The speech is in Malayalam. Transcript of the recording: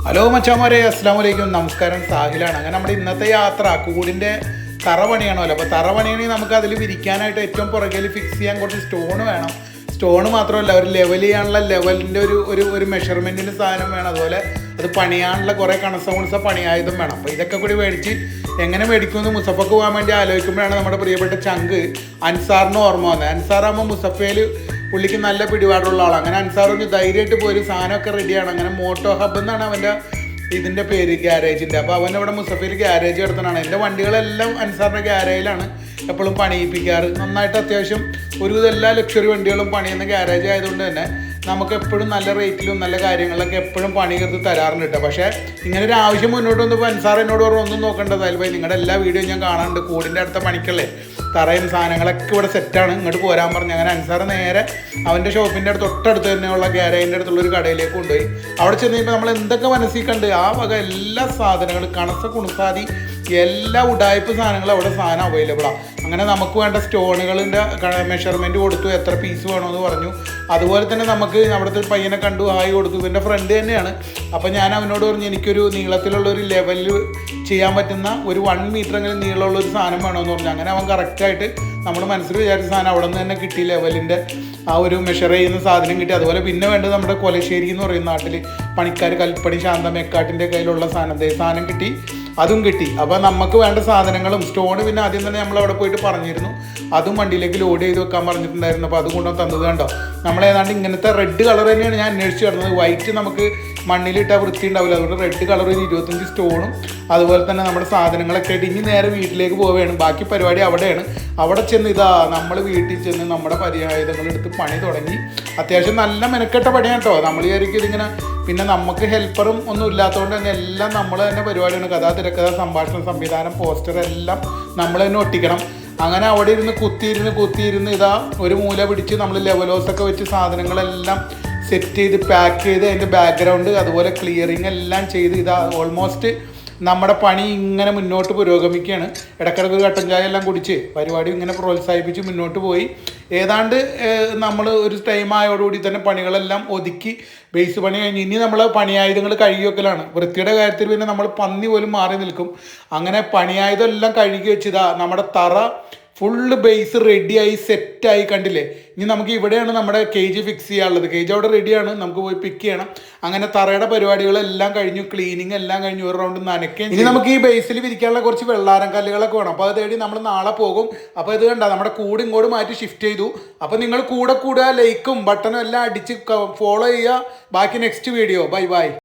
ഹലോ മച്ചാമാരെ, അസ്സാം വലൈക്കും, നമസ്കാരം. സാഹിലാണ്. അങ്ങനെ നമ്മുടെ ഇന്നത്തെ യാത്ര കൂടിൻ്റെ തറ പണിയാണല്ലോ. അപ്പോൾ തറ പണിയാണെങ്കിൽ നമുക്ക് അതിൽ വിരിക്കാനായിട്ട് ഏറ്റവും പുറകിൽ ഫിക്സ് ചെയ്യാൻ കുറച്ച് സ്റ്റോണ് വേണം. സ്റ്റോണ് മാത്രമല്ല, ഒരു ലെവൽ ചെയ്യാനുള്ള ലെവലിൻ്റെ ഒരു മെഷർമെൻറ്റിന് സാധനം വേണം. അതുപോലെ അത് പണിയാനുള്ള കുറേ കണസ പണിയായുധം വേണം. അപ്പോൾ ഇതൊക്കെ കൂടി മേടിച്ച് എങ്ങനെ മേടിക്കുമെന്ന് മുസഫക്ക് പോകാൻ വേണ്ടി ആലോചിക്കുമ്പോഴാണ് നമ്മുടെ പ്രിയപ്പെട്ട ചങ്ക് അൻസാറിന് ഓർമ്മ വന്നത്. അൻസാറാകുമ്പോൾ മുസഫയിൽ പുള്ളിക്ക് നല്ല പിടിപാടുള്ള ആളാണ്. അങ്ങനെ അൻസാർ ഒന്ന് ധൈര്യമായിട്ട് പോയി സാധനമൊക്കെ റെഡിയാണ്. അങ്ങനെ മോട്ടോ ഹബ് എന്നാണ് അവൻ്റെ ഇതിൻ്റെ പേര്, ഗ്യാരേജിൻ്റെ. അപ്പോൾ അവൻ ഇവിടെ മുസഫയിൽ ഗ്യാരേജ് നടത്തണതാണ്. എൻ്റെ വണ്ടികളെല്ലാം അൻസാറിൻ്റെ ഗ്യാരേജിലാണ് എപ്പോഴും പണിയിപ്പിക്കാറ്. നന്നായിട്ട് അത്യാവശ്യം ഒരുവിധം എല്ലാ ലക്ഷറി വണ്ടികളും പണിയുന്ന ഗ്യാരേജ് ആയതുകൊണ്ട് തന്നെ നമുക്ക് എപ്പോഴും നല്ല റേറ്റിലും നല്ല കാര്യങ്ങളിലൊക്കെ എപ്പോഴും പണി കയറി തരാറുണ്ട് കേട്ടോ. പക്ഷേ ഇങ്ങനെ ഒരു ആവശ്യം മുന്നോട്ട് വന്നപ്പോൾ അൻസാർ എന്നോട് പറഞ്ഞു, ഒന്നും നോക്കേണ്ടത് അൽബൈ, നിങ്ങളുടെ എല്ലാ വീഡിയോയും ഞാൻ കാണാറുണ്ട്, കൂടിൻ്റെ അടുത്ത പണിക്കല്ലേ, തറയും സാധനങ്ങളൊക്കെ ഇവിടെ സെറ്റാണ്, ഇങ്ങോട്ട് പോരാൻ പറഞ്ഞു. അങ്ങനെ അൻസാർ നേരെ അവൻ്റെ ഷോപ്പിൻ്റെ അടുത്ത് തൊട്ടടുത്ത് തന്നെയുള്ള ഗ്യാരേജിൻ്റെ അടുത്തുള്ളൊരു കടയിലേക്ക് കൊണ്ടുപോയി. അവിടെ ചെന്ന് കഴിയുമ്പോൾ നമ്മൾ എന്തൊക്കെ മനസ്സിൽ കണ്ട് ആ വക എല്ലാ സാധനങ്ങളും കുണുസാതി എല്ലാ ഉടായ്പ സാധനങ്ങളും അവിടെ സാധനം അവൈലബിളാണ്. അങ്ങനെ നമുക്ക് വേണ്ട സ്റ്റോണുകളിൻ്റെ മെഷർമെൻറ്റ് കൊടുത്തു, എത്ര പീസ് വേണമെന്ന് പറഞ്ഞു. അതുപോലെ തന്നെ നമുക്ക് അവിടുത്തെ പയ്യനെ കണ്ടു, ഹായ് കൊടുത്തു. ഇവൻ്റെ ഫ്രണ്ട് തന്നെയാണ്. അപ്പോൾ ഞാൻ അവനോട് പറഞ്ഞു, എനിക്കൊരു നീളത്തിലുള്ളൊരു ലെവലിൽ ചെയ്യാൻ പറ്റുന്ന ഒരു 1 മീറ്റർ എങ്കിലും നീളമുള്ളൊരു സാധനം വേണമെന്ന് പറഞ്ഞു. അങ്ങനെ അവൻ കറക്റ്റായിട്ട് നമ്മൾ മനസ്സിൽ വിചാരിച്ച സാധനം അവിടെ നിന്ന് തന്നെ കിട്ടി. ലെവലിൻ്റെ ആ ഒരു മെഷർ ചെയ്യുന്ന സാധനം കിട്ടി. അതുപോലെ പിന്നെ വേണ്ടത് നമ്മുടെ കൊലശ്ശേരി എന്ന് പറയുന്ന നാട്ടിൽ പണിക്കാർ, കൽപ്പണി ശാന്ത മെക്കാട്ടിൻ്റെ കയ്യിലുള്ള സാധനം കിട്ടി, അതും കിട്ടി. അപ്പോൾ നമുക്ക് വേണ്ട സാധനങ്ങളും സ്റ്റോണ് പിന്നെ ആദ്യം തന്നെ നമ്മൾ അവിടെ പോയിട്ട് പറഞ്ഞിരുന്നു, അതും വണ്ടിയിലേക്ക് ലോഡ് ചെയ്ത് വെക്കാൻ പറഞ്ഞിട്ടുണ്ടായിരുന്നു. അപ്പോൾ അത് കൊണ്ടുവന്ന് തന്നത് കണ്ടോ. നമ്മളേതാണ്ട് ഇങ്ങനത്തെ റെഡ് കളർ തന്നെയാണ് ഞാൻ അന്വേഷിച്ച് കിടന്നത്. വൈറ്റ് നമുക്ക് മണ്ണിലിട്ടാൽ വൃത്തി ഉണ്ടാവില്ല, അതുകൊണ്ട് റെഡ് കളർ 25 സ്റ്റോണും അതുപോലെ തന്നെ നമ്മുടെ സാധനങ്ങളൊക്കെ ആയിട്ട് ഇനി നേരെ വീട്ടിലേക്ക് പോവുകയാണ്. ബാക്കി പരിപാടി അവിടെയാണ്. അവിടെ ചെന്ന് നമ്മൾ വീട്ടിൽ ചെന്ന് നമ്മുടെ പര്യായുധങ്ങൾ എടുത്ത് പണി തുടങ്ങി. അത്യാവശ്യം നല്ല മെനക്കെട്ട പണിയാണ് കേട്ടോ. നമ്മൾ വിചാരിക്കും ഇതിങ്ങനെ, പിന്നെ നമുക്ക് ഹെൽപ്പറും ഒന്നും ഇല്ലാത്തതുകൊണ്ട് തന്നെ എല്ലാം നമ്മൾ തന്നെ പരിപാടിയാണ്. കഥ, തിരക്കഥ, സംഭാഷണം, സംവിധാനം, പോസ്റ്റർ എല്ലാം നമ്മൾ തന്നെ ഒട്ടിക്കണം. അങ്ങനെ അവിടെ ഇരുന്ന് കുത്തിയിരുന്ന് ഒരു മൂല പിടിച്ച് നമ്മൾ ലെവലോസൊക്കെ വെച്ച് സാധനങ്ങളെല്ലാം സെറ്റ് ചെയ്ത് പാക്ക് ചെയ്ത് അതിൻ്റെ ബാക്ക്ഗ്രൗണ്ട് അതുപോലെ ക്ലിയറിങ് എല്ലാം ചെയ്ത് ഓൾമോസ്റ്റ് നമ്മുടെ പണി ഇങ്ങനെ മുന്നോട്ട് പുരോഗമിക്കുകയാണ്. ഇടയ്ക്കിടയ്ക്ക് ഒരു കട്ടൻ ചായ എല്ലാം കുടിച്ച് പരിപാടി ഇങ്ങനെ പ്രോത്സാഹിപ്പിച്ച് മുന്നോട്ട് പോയി. ഏതാണ്ട് നമ്മൾ ഒരു ടൈം ആയോടുകൂടി തന്നെ പണികളെല്ലാം ഒതുക്കി ബേസ് പണി കഴിഞ്ഞ് ഇനി നമ്മൾ പണിയായുധങ്ങൾ കഴുകി വെക്കലാണ്. വൃത്തിയുടെ കാര്യത്തിൽ പിന്നെ നമ്മൾ പന്നി പോലും മാറി നിൽക്കും. അങ്ങനെ പണിയായുധം എല്ലാം കഴുകി വെച്ചതാ നമ്മുടെ തറ ഫുള്ള് ബേസ് റെഡിയായി സെറ്റായി. കണ്ടില്ലേ. ഇനി നമുക്ക് ഇവിടെയാണ് നമ്മുടെ കേജ് ഫിക്സ് ചെയ്യാനുള്ളത്. കേജ് അവിടെ റെഡിയാണ്, നമുക്ക് പോയി പിക്ക് ചെയ്യണം. അങ്ങനെ തറയുടെ പരിപാടികളെല്ലാം കഴിഞ്ഞു, ക്ലീനിങ് എല്ലാം കഴിഞ്ഞു, ഒരു റൗണ്ട് നനയ്ക്കുകയും. ഇനി നമുക്ക് ഈ ബേസിൽ വിരിക്കാനുള്ള കുറച്ച് വെള്ളാരം കല്ലുകളൊക്കെ വേണം. അപ്പോൾ അത് തേടി നമ്മൾ നാളെ പോകും. അപ്പോൾ ഇത് കണ്ട നമ്മുടെ കൂട് ഇങ്ങോട്ട് മാറ്റി ഷിഫ്റ്റ് ചെയ്തു. അപ്പോൾ നിങ്ങൾ കൂടെ ലൈക്കും ബട്ടണും എല്ലാം അടിച്ച് ഫോളോ ചെയ്യുക. ബാക്കി നെക്സ്റ്റ് വീഡിയോ. ബൈ.